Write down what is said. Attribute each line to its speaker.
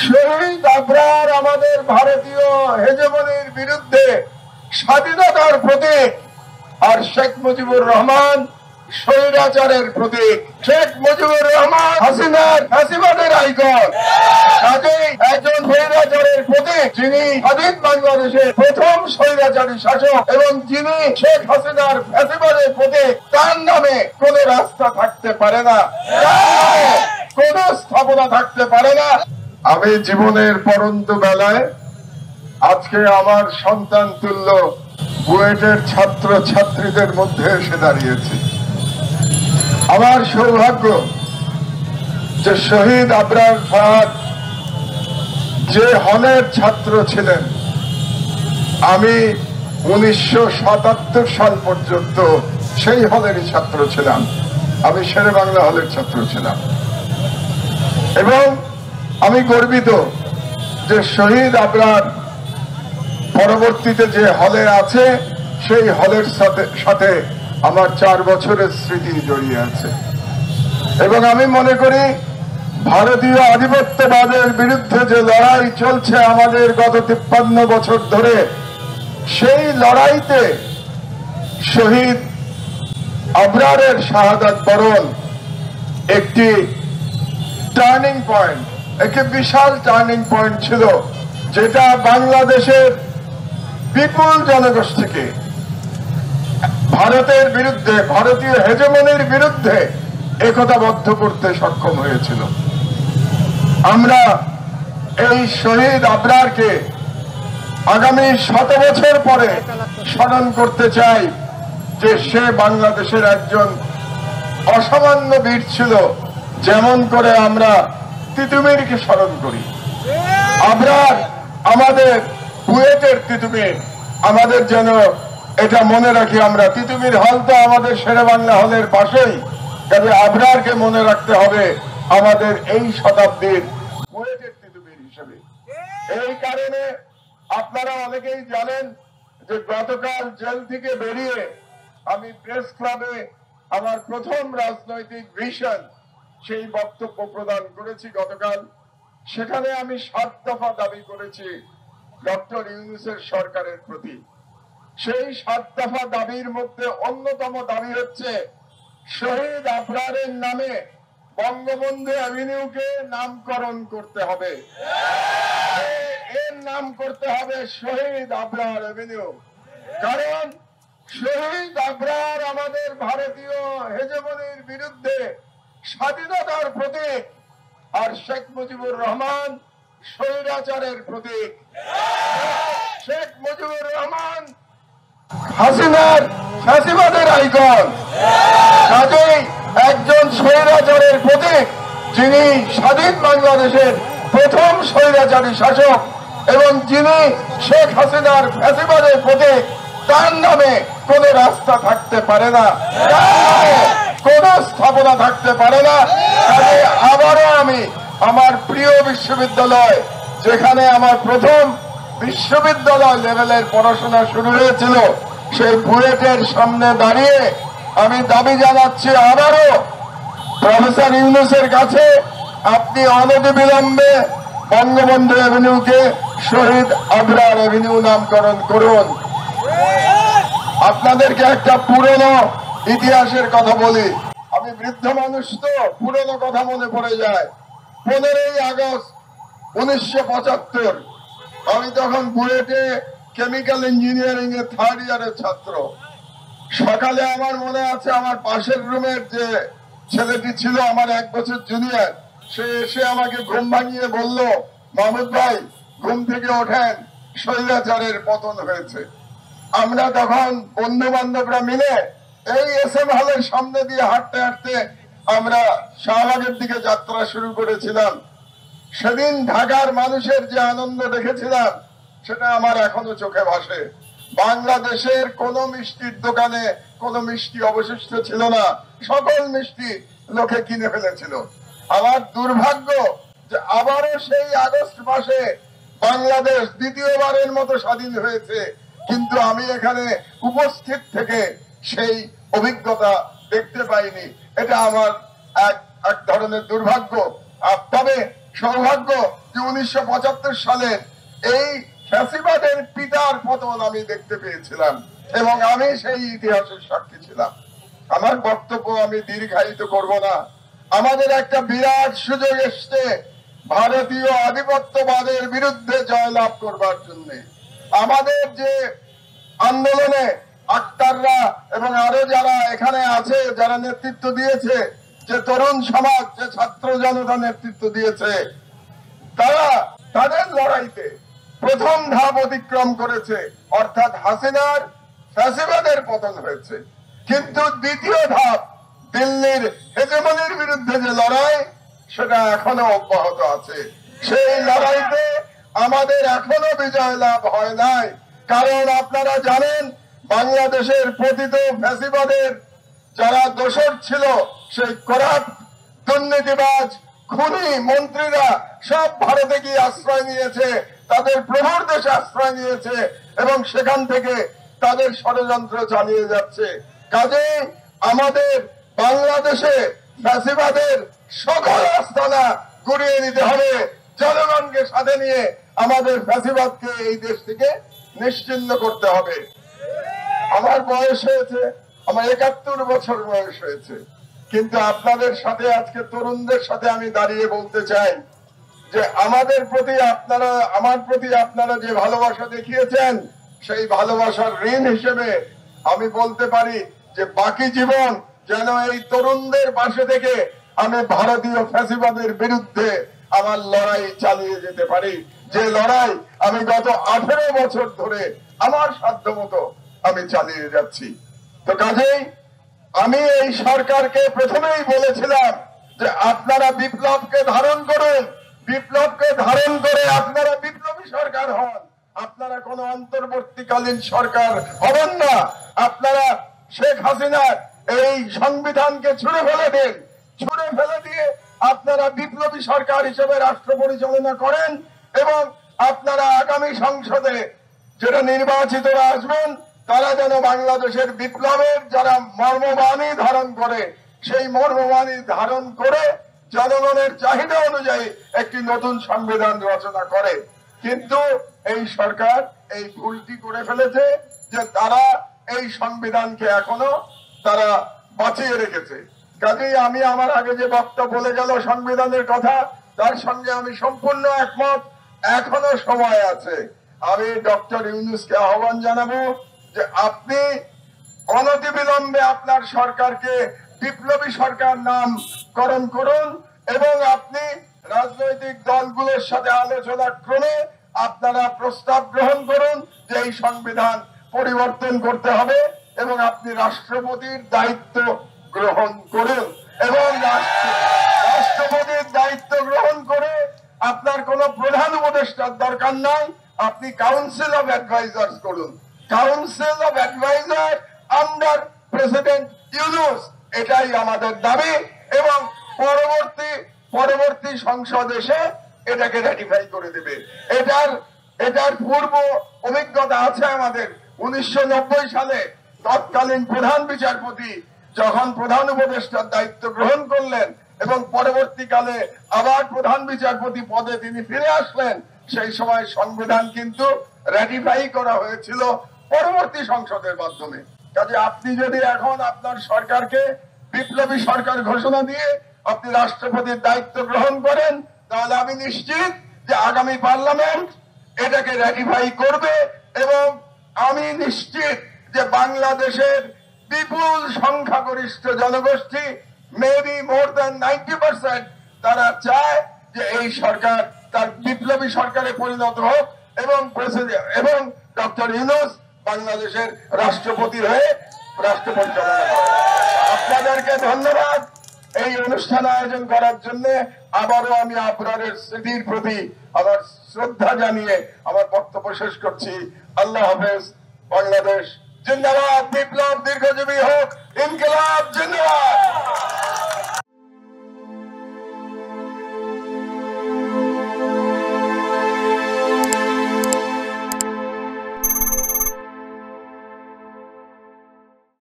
Speaker 1: শহীদ আবরার আমাদের ভারতীয় হেজেমনির বিরুদ্ধে স্বাধীনতার প্রতীক, আর শেখ মুজিবুর রহমান স্বৈরাচারের প্রতীক। শেখ মুজিবুর রহমান হাসিনার ফ্যাসিবাদের আইকন, কাজেই একজন স্বৈরাচারের প্রতীক, যিনি স্বাধীন বাংলাদেশের প্রথম স্বৈরাচারী শাসক এবং যিনি শেখ হাসিনার ফ্যাসিবাদের প্রতীক, তার নামে কোন রাস্তা থাকতে পারে না, কোন স্থাপনা থাকতে পারে না। আমি জীবনের পরন্ত বেলায় আজকে আমার সন্তান তুল্য বুয়েটের ছাত্র ছাত্রীদের মধ্যে এসে দাঁড়িয়েছি। আমার সৌভাগ্য যে শহীদ আবরার ফাহাদ যে হলের ছাত্র ছিলেন, আমি 1977 সাল পর্যন্ত সেই হলেরই ছাত্র ছিলাম। আমি শেরেবাংলা হলের ছাত্র ছিলাম এবং আমি গর্বিত যে শহীদ আবরার পরবর্তীতে যে হলে আছে সেই হলের সাথে আমার 4 বছরের স্মৃতি জড়িয়ে আছে। এবং আমি মনে করি ভারতীয় আধিপত্যবাদের বিরুদ্ধে যে লড়াই চলছে আমাদের গত 53 বছর ধরে, সেই লড়াইতে শহীদ আবরারের শাহাদাত বরণ একটি টার্নিং পয়েন্ট, একটি বিশাল টার্নিং পয়েন্ট ছিল, যেটা বাংলাদেশের বিপুল জনগোষ্ঠীকে ভারতের বিরুদ্ধে, ভারতীয় হেজেমনির বিরুদ্ধে একতাবদ্ধ করতে সক্ষম হয়েছিল। আমরা এই শহীদ আবরারকে আগামী 100 বছর পরে স্মরণ করতে চাই যে সে বাংলাদেশের একজন অসামান্য বীর ছিল, যেমন করে আমরা তিতুমিরকে স্মরণ করি। আবরার আমাদের বুয়েটের তিতুমির, আমাদের যেন এটা মনে রাখি আমরা। তিতুমির হল তো আমাদের শেরেবাংলা হলের পাশেই, তবে আবরারকে মনে রাখতে হবে আমাদের এই শতাব্দীর বুয়েটের তিতুমির হিসেবে। এই কারণে আপনারা অনেকেই জানেন যে গতকাল জেল থেকে বেরিয়ে আমি প্রেস ক্লাবে আমার প্রথম রাজনৈতিক ভিশন সেই বক্তব্য প্রদান করেছি গতকাল। সেখানে আমি 7 দফা দাবি করেছি ডক্টর ইউনূসের সরকারের প্রতি। সেই 7 দফা দাবির মধ্যে অন্যতম দাবি হচ্ছে শহীদ আবরারের নামে বঙ্গবন্ধু অ্যাভিনিউকে নামকরণ করতে হবে। এর নাম করতে হবে শহীদ আবরার অ্যাভিনিউ। কারণ শহীদ আবরার আমাদের ভারতীয় হেজেমনির বিরুদ্ধে স্বাধীনতার প্রতীক, আর শেখ মুজিবুর রহমান স্বৈরাচারের প্রতীক। শেখ মুজিবুর রহমান হাসিনার ফ্যাসিবাদের আইকন, কাজেই একজন স্বৈরাচারের প্রতীক, যিনি স্বাধীন বাংলাদেশের প্রথম স্বৈরাচারী শাসক এবং যিনি শেখ হাসিনার ফ্যাসিবাদের প্রতীক, তার নামে কোন রাস্তা থাকতে পারে না, কোন স্থাপনা থাকতে পারে না। আবারও আমি আমার প্রিয় বিশ্ববিদ্যালয়, যেখানে আমার প্রথম বিশ্ববিদ্যালয় লেভেলের পড়াশোনা শুরু হয়েছিল, সেই বুয়েটের সামনে দাঁড়িয়ে আমি দাবি জানাচ্ছি আবারও প্রফেসর ইউনূসের কাছে, আপনি অনতিবিলম্বে বঙ্গবন্ধু অ্যাভিনিউকে শহীদ আবরার অ্যাভিনিউ নামকরণ করুন। আপনাদেরকে একটা পুরনো ইতিহাসের কথা বলি। আমি বৃদ্ধ মানুষ তো, পুরনো কথা মনে পড়ে যায়। 15ই আগস্ট 1975 আমি তখন বুয়েটে কেমিক্যাল ইঞ্জিনিয়ারিং এর 3rd ইয়ারের ছাত্র। সকালে আমার মনে আছে আমার পাশের রুমের যে ছেলেটি ছিল আমার 1 বছর জুনিয়র, সে এসে আমাকে ঘুম ভাঙিয়ে বলল, মাহমুদ ভাই ঘুম থেকে ওঠেন, স্বৈরাচারের পতন হয়েছে। আমরা তখন বন্ধু বান্ধবরা মিলে এই এসএম হলের সামনে দিয়ে হাঁটতে হাঁটতে আমরা শাহবাগের দিকে যাত্রা শুরু করেছিলাম। সেদিন ঢাকার মানুষের যে আনন্দ দেখেছিলাম সেটা আমার এখনো চোখে ভাসে। বাংলাদেশের কোন মিষ্টির দোকানে কোন মিষ্টি অবশিষ্ট ছিল না, সকল মিষ্টি লোকে কিনে ফেলেছিল। আমার দুর্ভাগ্য যে আবারও সেই আগস্ট মাসে বাংলাদেশ দ্বিতীয়বারের মতো স্বাধীন হয়েছে, কিন্তু আমি এখানে উপস্থিত থেকে সেই অভিজ্ঞতা দেখতে পাইনি। এটা আমার এক ধরনের দুর্ভাগ্য। তবে সৌভাগ্য যে 1975 সালের এই ফ্যাসিবাদের পিতার পতন আমি দেখতে পেয়েছিলাম এবং আমি সেই ইতিহাসের সাক্ষী ছিলাম। আমার বক্তব্য আমি দীর্ঘায়িত করব না। আমাদের একটা বিরাট সুযোগ এসছে ভারতীয় আধিপত্যবাদের বিরুদ্ধে জয়লাভ করবার জন্য। আমাদের যে আন্দোলনে আক্তাররা এবং আরো যারা এখানে আছে, যারা নেতৃত্ব দিয়েছে, যে তরুণ সমাজ, যে ছাত্র জনতা নেতৃত্ব দিয়েছে, তারা তাদের লড়াইতে প্রথম ধাপ অতিক্রম করেছে, অর্থাৎ হাসিনার ফ্যাসিবাদের পতন হয়েছে। কিন্তু দ্বিতীয় ধাপ দিল্লির হেজেমনির বিরুদ্ধে যে লড়াই, সেটা এখনো অব্যাহত আছে। সেই লড়াইতে আমাদের এখনো বিজয় লাভ হয় নাই। কারণ আপনারা জানেন, বাংলাদেশের পতিত ফ্যাসিবাদের যারা দোসর ছিল, সেই করাপ্ট দুর্নীতিবাজ খুনি মন্ত্রীরা সব ভারতে গিয়ে আশ্রয় নিয়েছে, তাদের প্রভুর দেশে আশ্রয় নিয়েছে এবং সেখান থেকে তাদের ষড়যন্ত্র চালিয়ে যাচ্ছে। কাজেই আমাদের বাংলাদেশে ফ্যাসিবাদের সকল আস্তানা গুড়িয়ে নিতে হবে। জনগণকে সাথে নিয়ে আমাদের ফ্যাসিবাদকে এই দেশ থেকে নিশ্চিহ্ন করতে হবে। আমার বয়স হয়েছে, আমার 71 বছর বয়স হয়েছে, কিন্তু আপনাদের সাথে আজকে তরুণদের সাথে আমি দাঁড়িয়ে বলতে চাই যে আমাদের প্রতি আপনারা, আমার প্রতি আপনারা যে ভালোবাসা দেখিয়েছেন, সেই ভালোবাসার ঋণ হিসেবে আমি বলতে পারি যে বাকি জীবন যেন এই তরুণদের পাশে থেকে আমি ভারতীয় ফ্যাসিবাদের বিরুদ্ধে আমার লড়াই চালিয়ে যেতে পারি, যে লড়াই আমি গত 18 বছর ধরে আমার সাধ্যমতো আমি চালিয়ে যাচ্ছি। তো কাজেই আমি এই সরকারকে প্রথমেই বলেছিলাম যে আপনারা বিপ্লবকে ধারণ করুন, বিপ্লবকে ধারণ করে আপনারা বিপ্লবী সরকার হন। আপনারা কোন অন্তর্বর্তীকালীন সরকার হবেন না। আপনারা শেখ হাসিনার এই সংবিধানকে ছুঁড়ে ফেলে দিন, ছুঁড়ে ফেলে দিয়ে আপনারা বিপ্লবী সরকার হিসেবে রাষ্ট্র পরিচালনা করেন এবং আপনারা আগামী সংসদে যেটা নির্বাচিতরা আসবেন, তারা যেন বাংলাদেশের বিপ্লবের যারা মর্মবাণী ধারণ করে, সেই মর্মবাণী ধারণ করে জনগণের চাহিদা অনুযায়ী একটি নতুন সংবিধান রচনা করে। কিন্তু এই সরকার এই ভুলটি করে ফেলেছে যে তারা এই সংবিধানকে এখনো তারা বাঁচিয়ে রেখেছে। কাজেই আমি আমার আগে যে বক্তা বলে গেল সংবিধানের কথা, তার সঙ্গে আমি সম্পূর্ণ একমত। এখনো সময় আছে। আমি ডক্টর ইউনূসকে আহ্বান জানাবো যে আপনি অনতিবিলম্বে আপনার সরকারকে বিপ্লবী সরকার নামকরণ করুন এবং আপনি রাজনৈতিক দলগুলোর সাথে আলোচনা ক্রমে আপনারা প্রস্তাব গ্রহণ করুন যে এই সংবিধান পরিবর্তন করতে হবে এবং আপনি রাষ্ট্রপতির দায়িত্ব গ্রহণ করুন এবং রাষ্ট্রপতির দায়িত্ব গ্রহণ করে আপনার কোনো প্রধান উপদেষ্টার দরকার নাই, আপনি কাউন্সিল অফ অ্যাডভাইজার্স করুন। Council of adviser under president Yunus, এটাই আমাদের দাবি এবং পরবর্তী সংসদ এসে এটাকে রেটিফাই করে দেবে। এটার পূর্ব অভিজ্ঞতা আছে আমাদের। 1990 সালে তৎকালীন প্রধান বিচারপতি যখন প্রধান উপদেষ্টার দায়িত্ব গ্রহণ করলেন এবং পরবর্তীকালে আবার প্রধান বিচারপতি পদে তিনি ফিরে আসলেন, সেই সময় সংবিধান কিন্তু রেটিফাই করা হয়েছিল পরবর্তী সংসদের মাধ্যমে। কাজে আপনি যদি এখন আপনার সরকারকে বিপ্লবী সরকার ঘোষণা দিয়ে আপনি রাষ্ট্রপতির দায়িত্ব গ্রহণ করেন, তাহলে আমি নিশ্চিত যে আগামী পার্লামেন্ট এটাকে রেটিফাই করবে এবং আমি নিশ্চিত যে বাংলাদেশের বিপুল সংখ্যাগরিষ্ঠ জনগোষ্ঠী, মেবি মোর দ্যান 90%, তারা চায় যে এই সরকার তার বিপ্লবী সরকারে পরিণত হোক এবং ডক্টর ইউনূস বাংলাদেশের রাষ্ট্রপতি হয়ে রাষ্ট্র পরিচালনা করে। আপনাদেরকে ধন্যবাদ এই অনুষ্ঠান আয়োজন করার জন্য। আবারও আমি আপনাদের স্মৃতির প্রতি আমার শ্রদ্ধা জানিয়ে আমার বক্তব্য শেষ করছি। আল্লাহ হাফেজ। বাংলাদেশ জিন্দাবাদ। বিপ্লব দীর্ঘজীবী হোক। ইনকিলাব জিন্দাবাদ।